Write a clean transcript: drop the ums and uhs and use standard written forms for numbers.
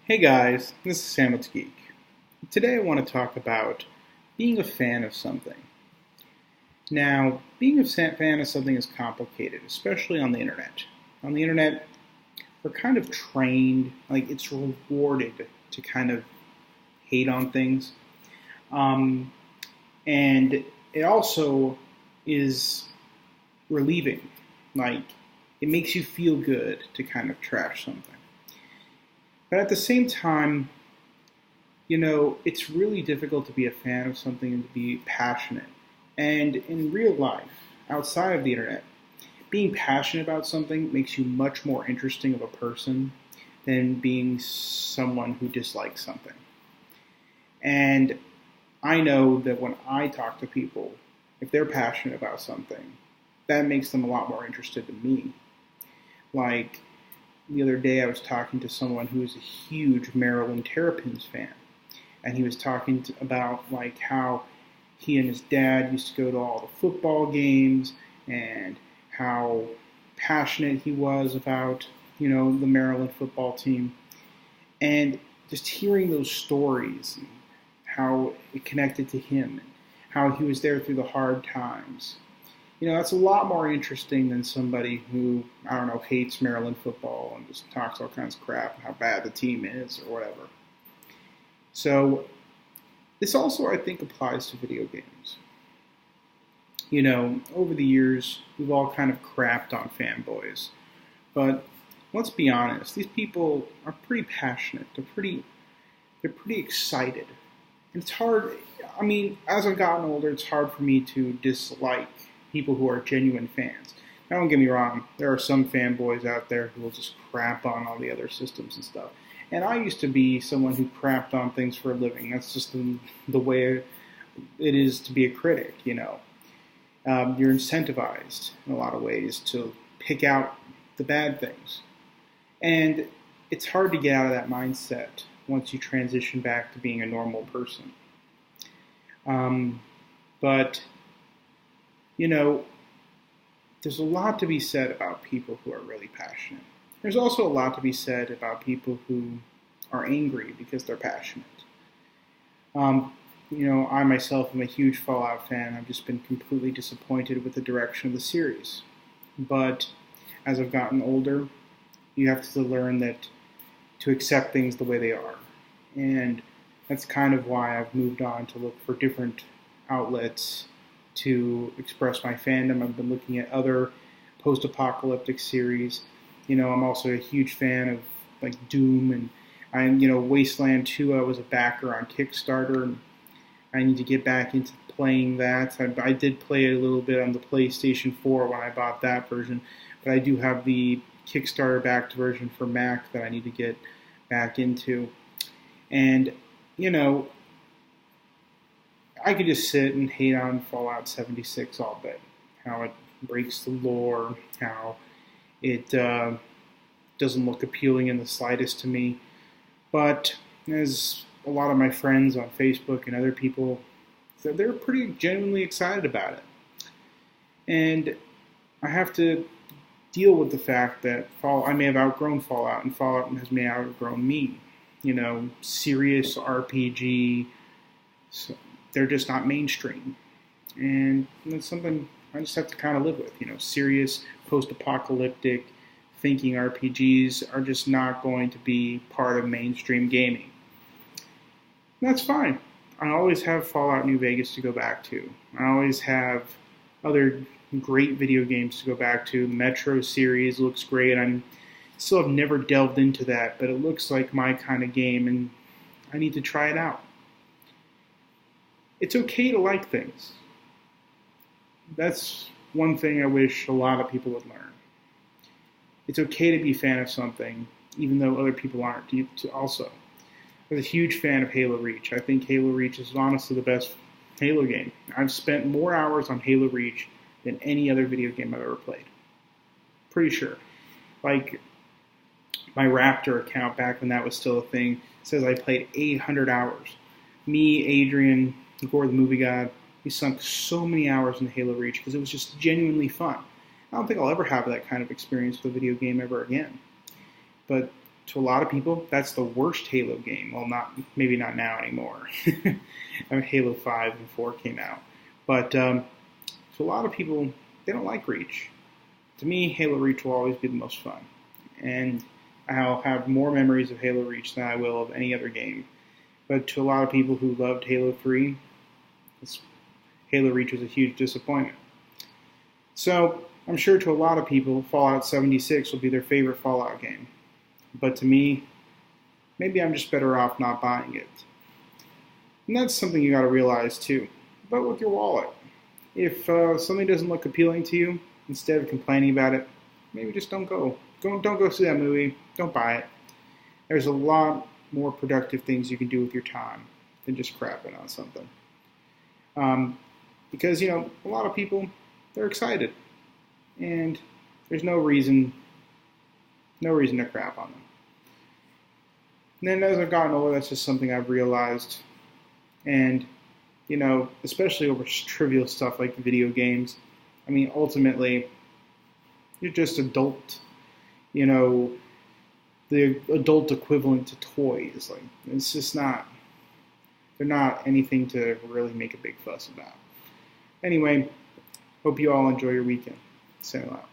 Hey guys, this is Samuels Geek. Today I want to talk about being a fan of something. Now, being a fan of something is complicated, especially on the internet. On the internet, we're kind of trained, like it's rewarded to kind of hate on things. And it also is relieving. Like, it makes you feel good to kind of trash something. But at the same time, it's really difficult to be a fan of something and to be passionate. And in real life, outside of the internet, being passionate about something makes you much more interesting of a person than being someone who dislikes something. And I know that when I talk to people, if they're passionate about something, that makes them a lot more interested in me. Like, the other day I was talking to someone who is a huge Maryland Terrapins fan. And he was talking about like how he and his dad used to go to all the football games and how passionate he was about, the Maryland football team. And just hearing those stories and how it connected to him and how he was there through the hard times. That's a lot more interesting than somebody who, hates Maryland football and just talks all kinds of crap and how bad the team is or whatever. So, this also, I think, applies to video games. Over the years, we've all kind of crapped on fanboys. But let's be honest, these people are pretty passionate. They're pretty excited. And it's hard, as I've gotten older, it's hard for me to dislike people who are genuine fans. Now, don't get me wrong, there are some fanboys out there who will just crap on all the other systems and stuff. And I used to be someone who crapped on things for a living. That's just the way it is to be a critic, You're incentivized in a lot of ways to pick out the bad things. And it's hard to get out of that mindset once you transition back to being a normal person. But there's a lot to be said about people who are really passionate. There's also a lot to be said about people who are angry because they're passionate. I myself am a huge Fallout fan. I've just been completely disappointed with the direction of the series. But as I've gotten older, you have to learn that to accept things the way they are. And that's kind of why I've moved on to look for different outlets to express my fandom. I've been looking at other post-apocalyptic series. I'm also a huge fan of like Doom and Wasteland 2. I was a backer on Kickstarter, and I need to get back into playing that. I did play it a little bit on the PlayStation 4 when I bought that version, but I do have the Kickstarter-backed version for Mac that I need to get back into. And, I could just sit and hate on Fallout 76 all day. How it breaks the lore, how it doesn't look appealing in the slightest to me. But as a lot of my friends on Facebook and other people, they're pretty genuinely excited about it. And I have to deal with the fact that I may have outgrown Fallout, and Fallout may have outgrown me. Serious RPG, so they're just not mainstream. And that's something I just have to kind of live with. Serious post-apocalyptic thinking RPGs are just not going to be part of mainstream gaming. And that's fine. I always have Fallout New Vegas to go back to. I always have other great video games to go back to. The Metro series looks great. I still have never delved into that, but it looks like my kind of game, and I need to try it out. It's okay to like things. That's one thing I wish a lot of people would learn. It's okay to be a fan of something, even though other people aren't. Also, I was a huge fan of Halo Reach. I think Halo Reach is honestly the best Halo game. I've spent more hours on Halo Reach than any other video game I've ever played. Pretty sure. Like, my Raptor account back when that was still a thing says I played 800 hours. Me, Adrian, Gore the Movie God, we sunk so many hours in Halo Reach because it was just genuinely fun. I don't think I'll ever have that kind of experience with a video game ever again. But to a lot of people, that's the worst Halo game. Well, maybe not now anymore. Halo 5 and 4 came out. But to a lot of people, they don't like Reach. To me, Halo Reach will always be the most fun. And I'll have more memories of Halo Reach than I will of any other game. But to a lot of people who loved Halo 3, Halo Reach was a huge disappointment. So I'm sure to a lot of people, Fallout 76 will be their favorite Fallout game. But to me, maybe I'm just better off not buying it. And that's something you got to realize too. Vote with your wallet. If something doesn't look appealing to you, instead of complaining about it, maybe just don't go. Don't go see that movie. Don't buy it. There's a lot more productive things you can do with your time than just crapping on something. Because, a lot of people, they're excited. And there's no reason to crap on them. And then as I've gotten older, that's just something I've realized. And, especially over trivial stuff like video games. I mean, ultimately, you're just adult, the adult equivalent to toys. Like, it's just not, they're not anything to really make a big fuss about. Anyway, hope you all enjoy your weekend. Say a lot.